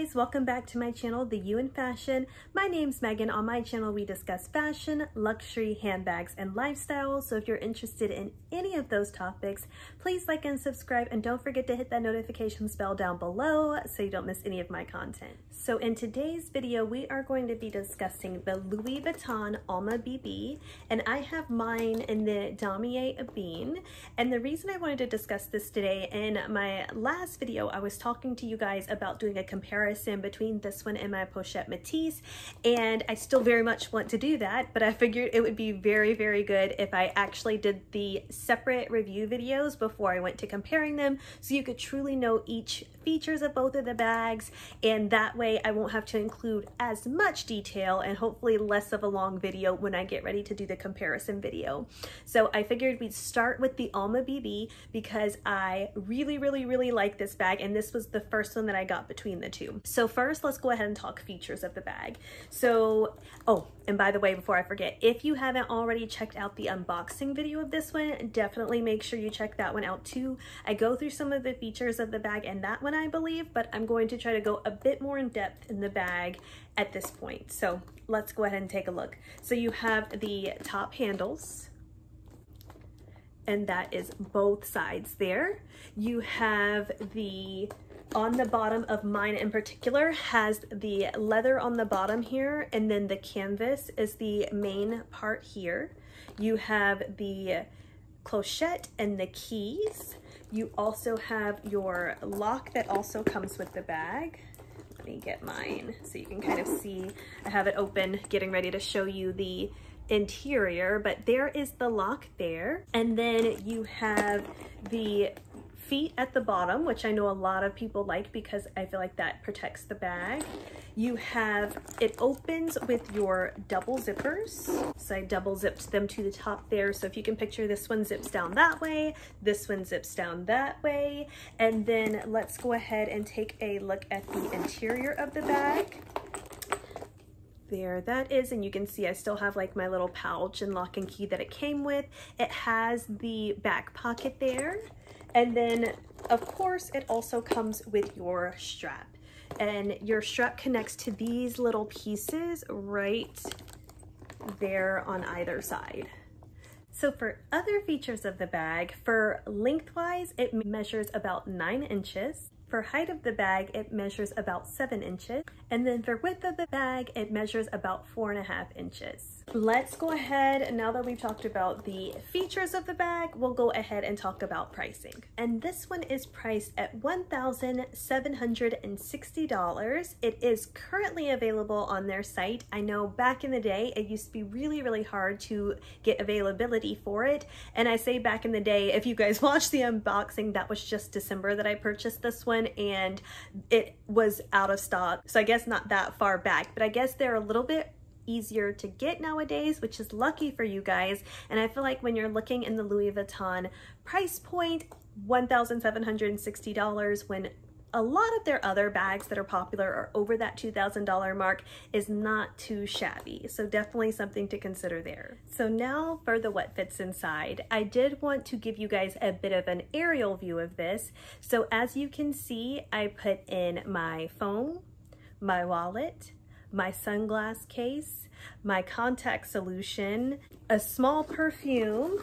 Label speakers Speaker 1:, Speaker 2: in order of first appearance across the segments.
Speaker 1: guys, welcome back to my channel, The You in Fashion. My name's Megan. On my channel we discuss fashion, luxury, handbags, and lifestyle. So if you're interested in any of those topics, please like and subscribe, and don't forget to hit that notifications bell down below so you don't miss any of my content. So in today's video we are going to be discussing the Louis Vuitton Alma BB, and I have mine in the Damier Bean. And the reason I wanted to discuss this today, in my last video I was talking to you guys about doing a comparison between this one and my Pochette Métis, and I still very much want to do that, but I figured it would be very good if I actually did the separate review videos before I went to comparing them, so you could truly know each features of both of the bags, and that way I won't have to include as much detail and hopefully less of a long video when I get ready to do the comparison video. So I figured we'd start with the Alma BB because I really like this bag, and this was the first one that I got between the two. So first, let's go ahead and talk features of the bag. So, oh, and by the way, before I forget, if you haven't already checked out the unboxing video of this one, definitely make sure you check that one out too. I go through some of the features of the bag in that one, I believe, but I'm going to try to go a bit more in depth in the bag at this point. So let's go ahead and take a look. So you have the top handles, and that is both sides there. You have on the bottom of mine in particular has the leather on the bottom here, and then the canvas is the main part here. You have the clochette and the keys. You also have your lock that also comes with the bag. Let me get mine so you can kind of see. I have it open, getting ready to show you the interior, but there is the lock there. And then you have the feet at the bottom, which I know a lot of people like because I feel like that protects the bag. You have, it opens with your double zippers. So I double zipped them to the top there. So if you can picture, this one zips down that way, this one zips down that way. And then let's go ahead and take a look at the interior of the bag. There that is, and you can see I still have like my little pouch and lock and key that it came with. It has the back pocket there. And then, of course, it also comes with your strap. And your strap connects to these little pieces right there on either side. So for other features of the bag, for lengthwise, it measures about 9 inches. For height of the bag, it measures about 7 inches. And then for width of the bag, it measures about 4.5 inches. Let's go ahead, now that we've talked about the features of the bag, we'll go ahead and talk about pricing. And this one is priced at $1,760. It is currently available on their site. I know back in the day, it used to be really hard to get availability for it. And I say back in the day, if you guys watched the unboxing, that was just December that I purchased this one, and it was out of stock. So I guess not that far back, but I guess they're a little bit easier to get nowadays, which is lucky for you guys. And I feel like when you're looking in the Louis Vuitton price point, $1,760, when a lot of their other bags that are popular are over that $2,000 mark, is not too shabby. So definitely something to consider there. So now for the what fits inside. I did want to give you guys a bit of an aerial view of this. So as you can see, I put in my phone, my wallet, my sunglass case, my contact solution, a small perfume,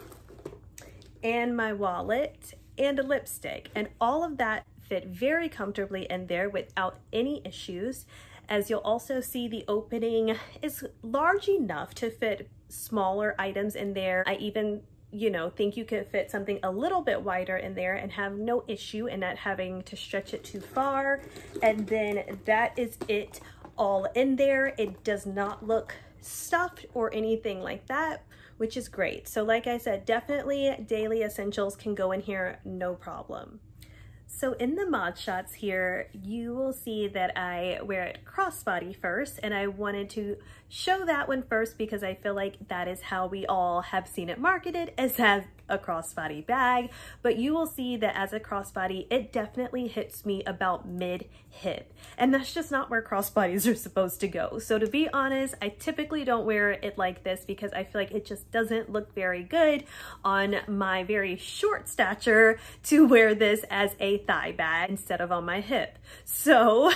Speaker 1: and my wallet, and a lipstick. And all of that fit very comfortably in there without any issues. As you'll also see, the opening is large enough to fit smaller items in there. I even, you know, think you could fit something a little bit wider in there and have no issue in not having to stretch it too far. And then that is it all in there. It does not look stuffed or anything like that, which is great. So like I said, definitely daily essentials can go in here, no problem. So in the mod shots here, you will see that I wear it crossbody first, and I wanted to show that one first because I feel like that is how we all have seen it marketed, as a crossbody bag, but you will see that as a crossbody, it definitely hits me about mid-hip. And that's just not where crossbodies are supposed to go. So to be honest, I typically don't wear it like this because I feel like it just doesn't look very good on my very short stature to wear this as a thigh bag instead of on my hip. So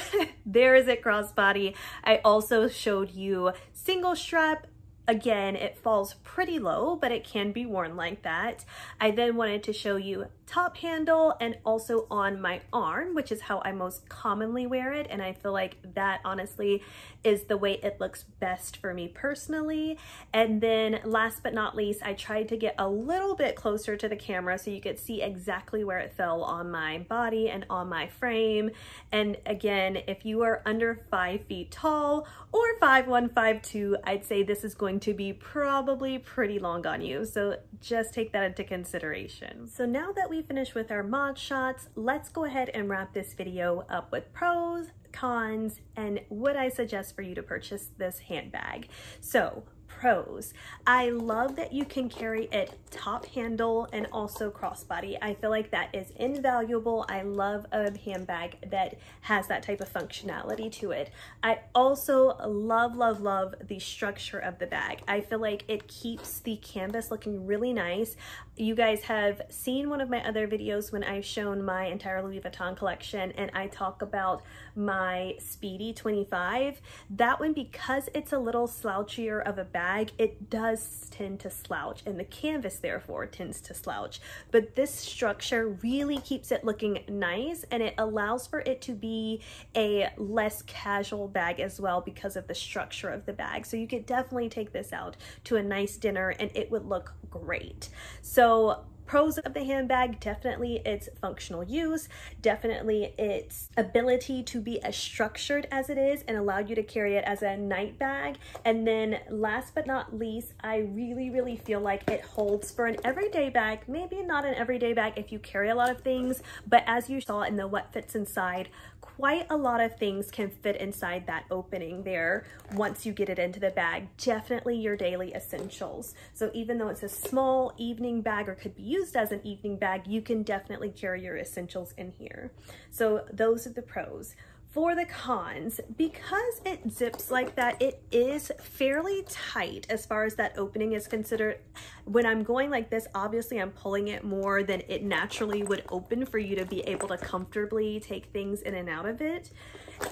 Speaker 1: there is it, crossbody. I also showed you single strap. Again, it falls pretty low, but it can be worn like that. I then wanted to show you top handle and also on my arm, which is how I most commonly wear it. And I feel like that honestly is the way it looks best for me personally. And then last but not least, I tried to get a little bit closer to the camera so you could see exactly where it fell on my body and on my frame. And again, if you are under 5 feet tall or 5'1", 5'2", I'd say this is going to be probably pretty long on you. So just take that into consideration. So now that we finished with our mod shots, let's go ahead and wrap this video up with pros, cons, and what I suggest for you to purchase this handbag. So pros, I love that you can carry it top handle and also crossbody. I feel like that is invaluable. I love a handbag that has that type of functionality to it. I also love the structure of the bag. I feel like it keeps the canvas looking really nice. You guys have seen one of my other videos when I've shown my entire Louis Vuitton collection and I talk about my Speedy 25. That one, because it's a little slouchier of a bag, it does tend to slouch and the canvas therefore tends to slouch. But this structure really keeps it looking nice and it allows for it to be a less casual bag as well because of the structure of the bag. So you could definitely take this out to a nice dinner and it would look great. So pros of the handbag, definitely its functional use, definitely its ability to be as structured as it is and allow you to carry it as a night bag. And then last but not least, I really feel like it holds for an everyday bag, maybe not an everyday bag if you carry a lot of things, but as you saw in the what fits inside, quite a lot of things can fit inside that opening there once you get it into the bag. Definitely your daily essentials. So even though it's a small evening bag or could be used as an evening bag, you can definitely carry your essentials in here. So those are the pros. For the cons, because it zips like that, it is fairly tight as far as that opening is considered. When I'm going like this, obviously I'm pulling it more than it naturally would open for you to be able to comfortably take things in and out of it.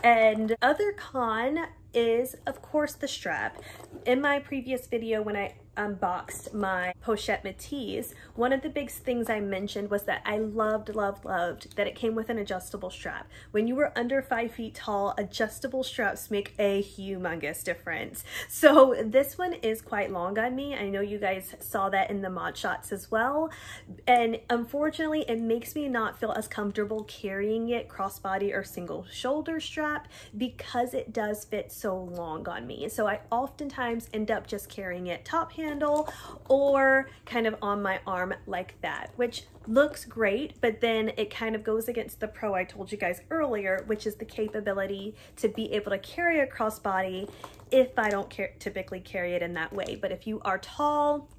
Speaker 1: And other con is, of course, the strap. In my previous video when I unboxed my pochette Métis, one of the big things I mentioned was that I loved that it came with an adjustable strap. When you were under 5 feet tall, adjustable straps make a humongous difference. So this one is quite long on me. I know you guys saw that in the mod shots as well. And unfortunately, it makes me not feel as comfortable carrying it crossbody or single shoulder strap because it does fit so long on me. So I oftentimes end up just carrying it top handle or kind of on my arm like that, which looks great, but then it kind of goes against the pro I told you guys earlier, which is the capability to be able to carry a crossbody if I don't typically carry it in that way. But if you are tall,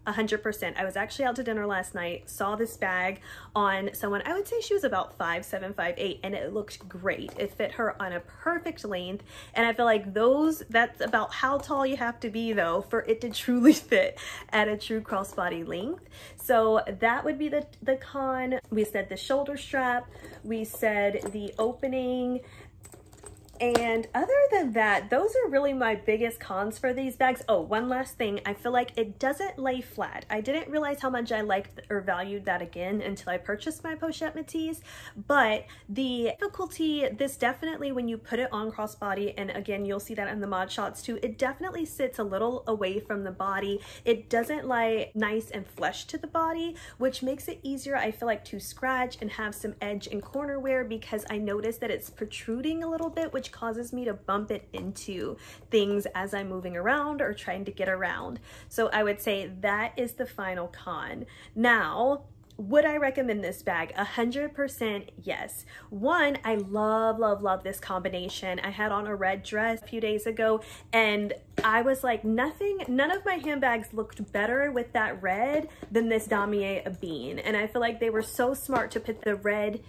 Speaker 1: 100%. I was actually out to dinner last night, saw this bag on someone, I would say she was about 5'7", 5'8", and it looked great. It fit her on a perfect length. And I feel like that's about how tall you have to be though for it to truly fit at a true crossbody length. So that would be the con. We said the shoulder strap, we said the opening. And other than that, those are really my biggest cons for these bags. Oh, one last thing. I feel like it doesn't lay flat. I didn't realize how much I liked or valued that again until I purchased my pochette Métis. But the difficulty, this definitely, when you put it on crossbody, and again, you'll see that in the mod shots too, it definitely sits a little away from the body. It doesn't lie nice and flush to the body, which makes it easier, I feel like, to scratch and have some edge and corner wear because I noticed that it's protruding a little bit, which causes me to bump it into things as I'm moving around or trying to get around. So I would say that is the final con. Now, would I recommend this bag? 100% yes. One, I love this combination. I had on a red dress a few days ago and I was like, none of my handbags looked better with that red than this Damier bean. And I feel like they were so smart to put the red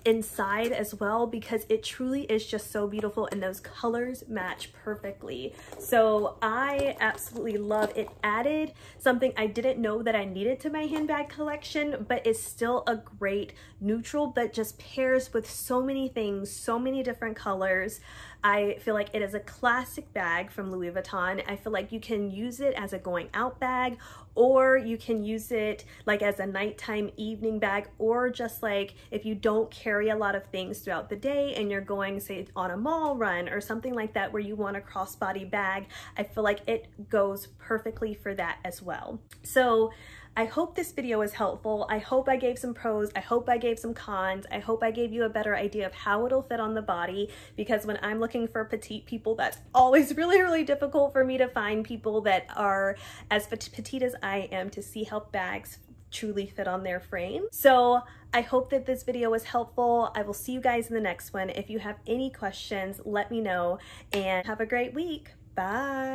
Speaker 1: inside as well, because it truly is just so beautiful and those colors match perfectly. So I absolutely love it. Added something I didn't know that I needed to my handbag collection, but it's still a great neutral, but just pairs with so many things, so many different colors. I feel like it is a classic bag from Louis Vuitton. I feel like you can use it as a going out bag, or you can use it like as a nighttime evening bag, or just like if you don't carry a lot of things throughout the day and you're going, say, on a mall run or something like that where you want a crossbody bag. I feel like it goes perfectly for that as well. So I hope this video was helpful. I hope I gave some pros. I hope I gave some cons. I hope I gave you a better idea of how it'll fit on the body, because when I'm looking for petite people, that's always really, really difficult for me to find people that are as petite as I am to see how bags truly fit on their frame. So I hope that this video was helpful. I will see you guys in the next one. If you have any questions, let me know, and have a great week. Bye.